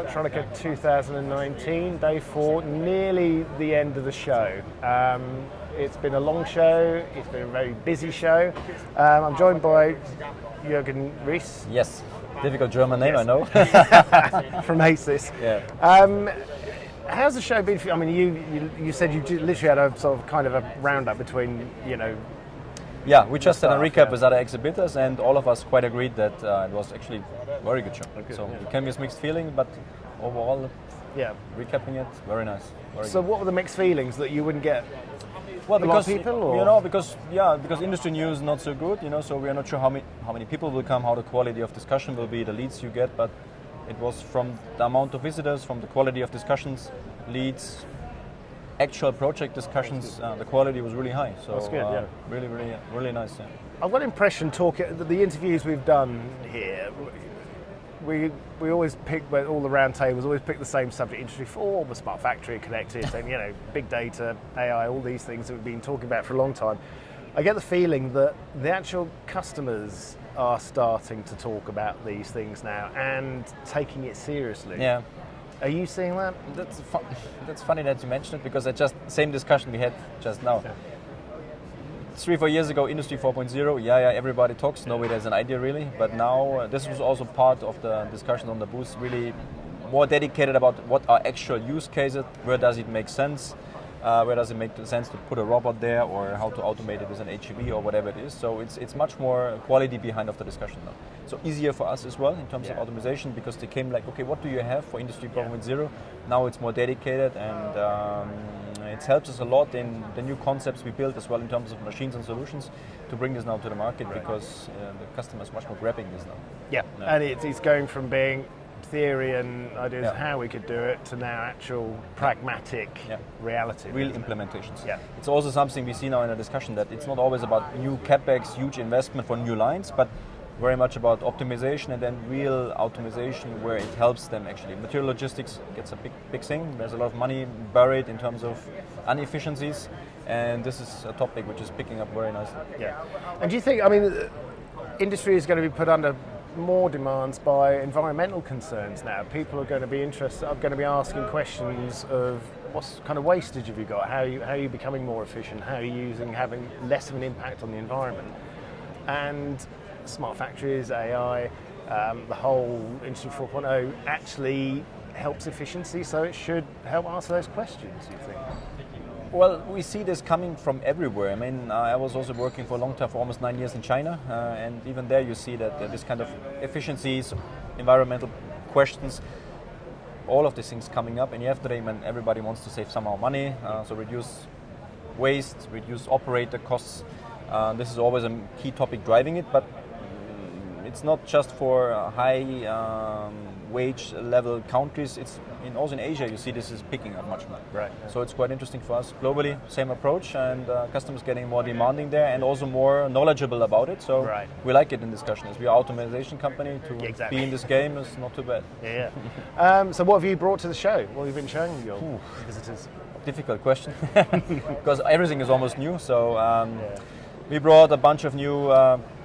Productronica 2019, day 4, nearly the end of the show. It's been a long show, it's been a very busy show. I'm joined by Juergen Ries. Yes, difficult German name, yes. I know. From ASYS. Yeah. How's the show been for you? I mean, you said you literally had a sort of kind of a roundup between, Yeah, we just had a recap with other exhibitors, and all of us quite agreed that it was actually a very good show. Okay, so it can be a mixed feeling, but overall, recapping it, very nice. So what were the mixed feelings that you wouldn't get? Well, because people, or? because industry news is not so good, so we are not sure how many people will come, how the quality of discussion will be, the leads you get, but it was from the amount of visitors, from the quality of discussions, leads, actual project discussions, the quality was really high. So that's good, really nice. Yeah. I've got an impression the interviews we've done here, we always pick, all the round tables always pick the same subject: Industry 4, the smart factory, connected, and big data, AI, all these things that we've been talking about for a long time. I get the feeling that the actual customers are starting to talk about these things now and taking it seriously. Yeah. Are you seeing that? That's funny that you mentioned it, because same discussion we had just now. Okay. 3-4 years ago, Industry 4.0, everybody talks, nobody has an idea really, but now this was also part of the discussion on the booth, really more dedicated about what are actual use cases, where does it make sense, where does it make sense to put a robot there, or how to automate it with an HEV or whatever it is. So it's much more quality behind of the discussion now. So easier for us as well in terms of automation, because they came like, okay, what do you have for Industry 4.0? Now it's more dedicated, and it helps us a lot in the new concepts we built as well in terms of machines and solutions to bring this now to the market, because the customer is much more grabbing this now. Yeah, and it's going from being theory and ideas how we could do it to now actual pragmatic reality. Real implementations. Yeah. It's also something we see now in the discussion, that it's not always about new capex, huge investment for new lines, but very much about optimization, and then real automation where it helps them actually. Material logistics gets a big thing. There's a lot of money buried in terms of inefficiencies, and this is a topic which is picking up very nicely. Yeah. And do you think, industry is going to be put under more demands by environmental concerns now? People are going to be asking questions of what kind of wastage have you got? How are you becoming more efficient? How are you having less of an impact on the environment? And smart factories, AI, the whole Industry 4.0 actually helps efficiency, so it should help answer those questions, you think? Well, we see this coming from everywhere. I was also working for a long time, for almost 9 years in China, and even there you see that this kind of efficiencies, environmental questions, all of these things coming up, and yesterday when everybody wants to save somehow money, so reduce waste, reduce operator costs. This is always a key topic driving it, but it's not just for high wage level countries. It's also in Asia you see this is picking up much more. Right. So it's quite interesting for us globally. Same approach, and customers getting more demanding there and also more knowledgeable about it. So we like it in discussion. As we are an automation company, to be in this game is not too bad. Yeah. So what have you brought to the show? What have you been showing your visitors? Difficult question, because everything is almost new. So. We brought a bunch of new,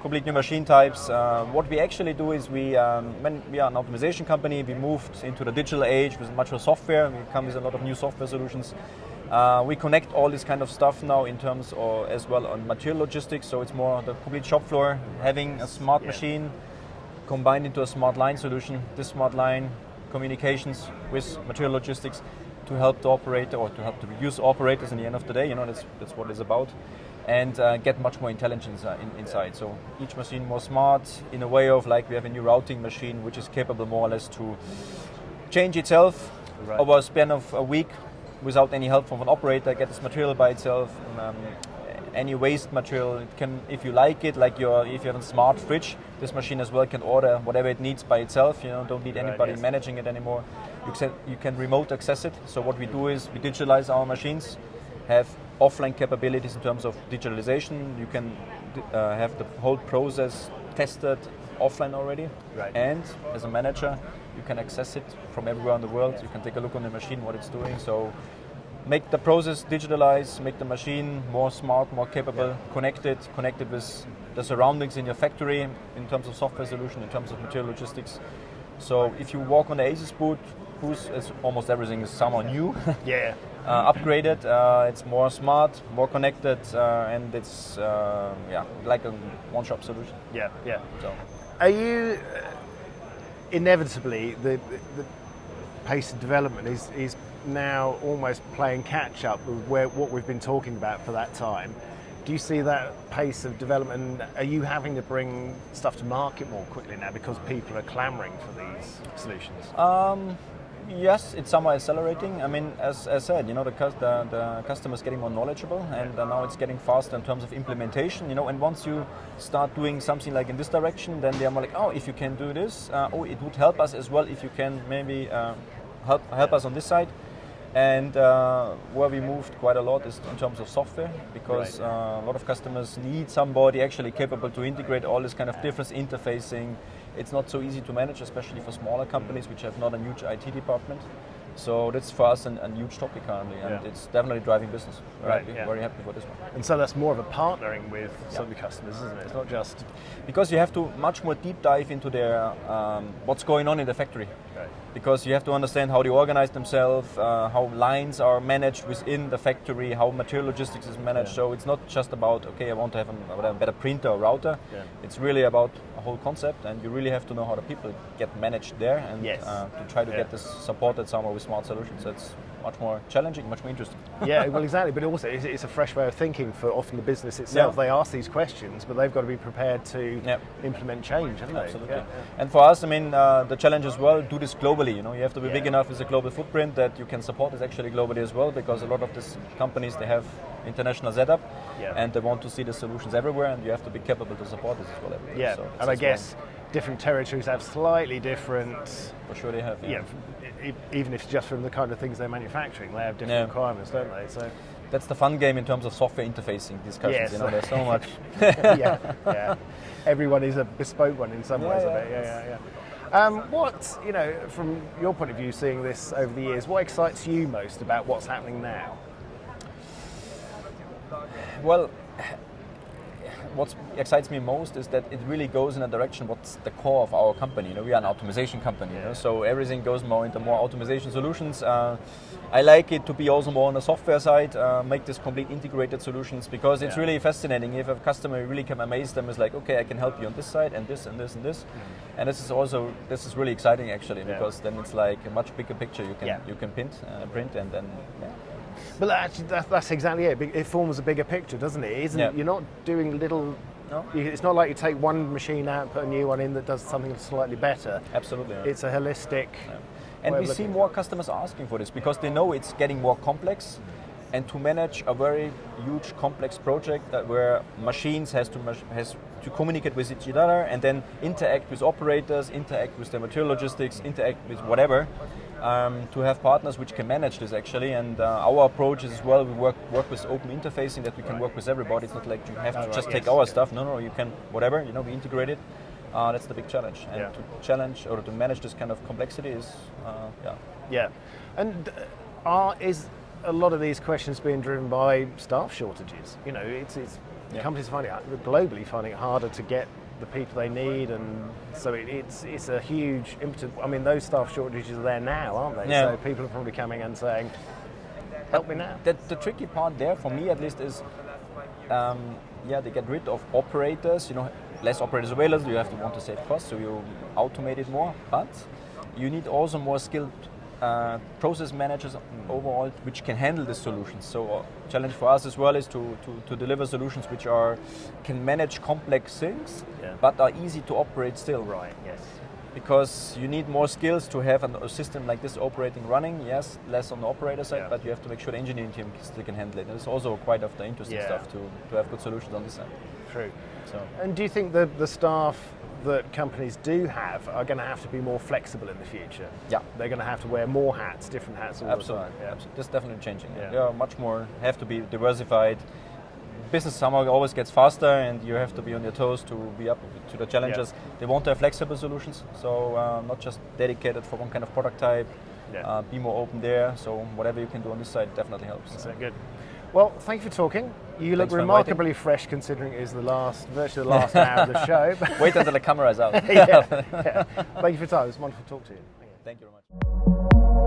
complete new machine types. What we actually do is when we are an optimization company, we moved into the digital age with much more software. We come with a lot of new software solutions. We connect all this kind of stuff now in terms of, as well on material logistics. So it's more the complete shop floor, having a smart machine combined into a smart line solution. This smart line communications with material logistics to help the operator, or to help to reduce operators in the end of the day. That's what it's about. And get much more intelligence inside. So each machine more smart in a way of, like, we have a new routing machine which is capable more or less to change itself over a span of a week without any help from an operator, get this material by itself. Any waste material, it can, if you like it, like if you have a smart fridge, this machine as well can order whatever it needs by itself. Don't need anybody managing it anymore. You can remote access it. So what we do is we digitalize our machines, have offline capabilities in terms of digitalization. You can have the whole process tested offline already. Right. And as a manager, you can access it from everywhere in the world. You can take a look on the machine, what it's doing. So make the process digitalize, make the machine more smart, more capable, connected with the surroundings in your factory in terms of software solution, in terms of material logistics. So if you walk on the ASYS booth, ASYS, it's almost everything is somehow new, Yeah. upgraded. It's more smart, more connected, and it's like a one-shop solution. Yeah. Yeah. So. Are you inevitably the pace of development is now almost playing catch up with what we've been talking about for that time? Do you see that pace of development? Are you having to bring stuff to market more quickly now because people are clamoring for these solutions? Yes, it's somewhat accelerating. I mean, as I said, the customer is getting more knowledgeable, and now it's getting faster in terms of implementation. And once you start doing something like in this direction, then they're more like, oh, if you can do this, it would help us as well if you can maybe help us on this side. And where we moved quite a lot is in terms of software, because a lot of customers need somebody actually capable to integrate all this kind of different interfacing. It's not so easy to manage, especially for smaller companies which have not a huge IT department. So that's for us a huge topic currently, and it's definitely driving business. Very happy for this one. And so that's more of a partnering with some of the customers, isn't it? It's not just... Because you have to much more deep dive into their what's going on in the factory. Right. Because you have to understand how they organize themselves, how lines are managed within the factory, how material logistics is managed. So it's not just about, okay, I want to have a better printer or router. Yeah. It's really about a whole concept, and you really have to know how the people get managed there, and to try to get this supported somewhere with smart solutions. That's much more challenging, much more interesting. Yeah, well, exactly. But also, it's a fresh way of thinking for often the business itself. They ask these questions, but they've got to be prepared to implement change, haven't they? Absolutely. And for us, I mean, the challenge as well, do this globally. You have to be big enough with a global footprint that you can support this actually globally as well, because a lot of these companies, they have international setup, and they want to see the solutions everywhere, and you have to be capable to support this as well everywhere. Yeah, so and I guess different territories have slightly different... For sure they have, even if it's just from the kind of things they're manufacturing, they have different requirements, don't they? So that's the fun game in terms of software interfacing discussions. Yes. There's so much. yeah. Everyone is a bespoke one in some ways. What, from your point of view, seeing this over the years, what excites you most about what's happening now? Well, what excites me most is that it really goes in a direction what's the core of our company. We are an optimization company, so everything goes more into more optimization solutions. I like it to be also more on the software side, make this complete integrated solutions, because it's really fascinating. If a customer, you really can amaze them, is like, okay, I can help you on this side and this and this and this. And this is really exciting actually, because then it's like a much bigger picture you can print and then But actually, that's exactly it. It forms a bigger picture, doesn't it? You're not doing little... No. It's not like you take one machine out and put a new one in that does something slightly better. Absolutely. It's a holistic... And we see more customers asking for this, because they know it's getting more complex. And to manage a very huge, complex project where machines has to communicate with each other and then interact with operators, interact with the material logistics, interact with whatever, to have partners which can manage this actually. And our approach is as well, we work with open interfacing, that we can work with everybody. It's not like you have to just take our stuff. No, you can whatever, we integrate it. That's the big challenge. And to challenge or to manage this kind of complexity is, And is a lot of these questions being driven by staff shortages? Companies globally finding it harder to get the people they need, and so it's a huge impetus. I mean, those staff shortages are there now, aren't they? Yeah. So people are probably coming and saying, help me now. The tricky part there, for me at least, is they get rid of operators, less operators available, you have to want to save costs, so you automate it more, but you need also more skilled process managers overall, which can handle the solutions. So challenge for us as well is to deliver solutions which can manage complex things, but are easy to operate still. Right, yes. Because you need more skills to have a system like this operating, running, yes, less on the operator side, but you have to make sure the engineering team still can handle it. And it's also quite of the interesting stuff to have good solutions on this side. True. So. And do you think the staff that companies do have are going to have to be more flexible in the future? Yeah. They're going to have to wear more hats, different hats all the time. Yeah. Absolutely. That's definitely changing. Yeah. They are much more, have to be diversified. Business somehow always gets faster, and you have to be on your toes to be up to the challenges. They want to have flexible solutions, so not just dedicated for one kind of product type. Be more open there, so whatever you can do on this side definitely helps. That's good. Well, thank you for talking. You look remarkably fresh, considering it is virtually the last hour of the show. Wait until the camera is out. Thank you for your time. It was wonderful to talk to you. Thank you very much.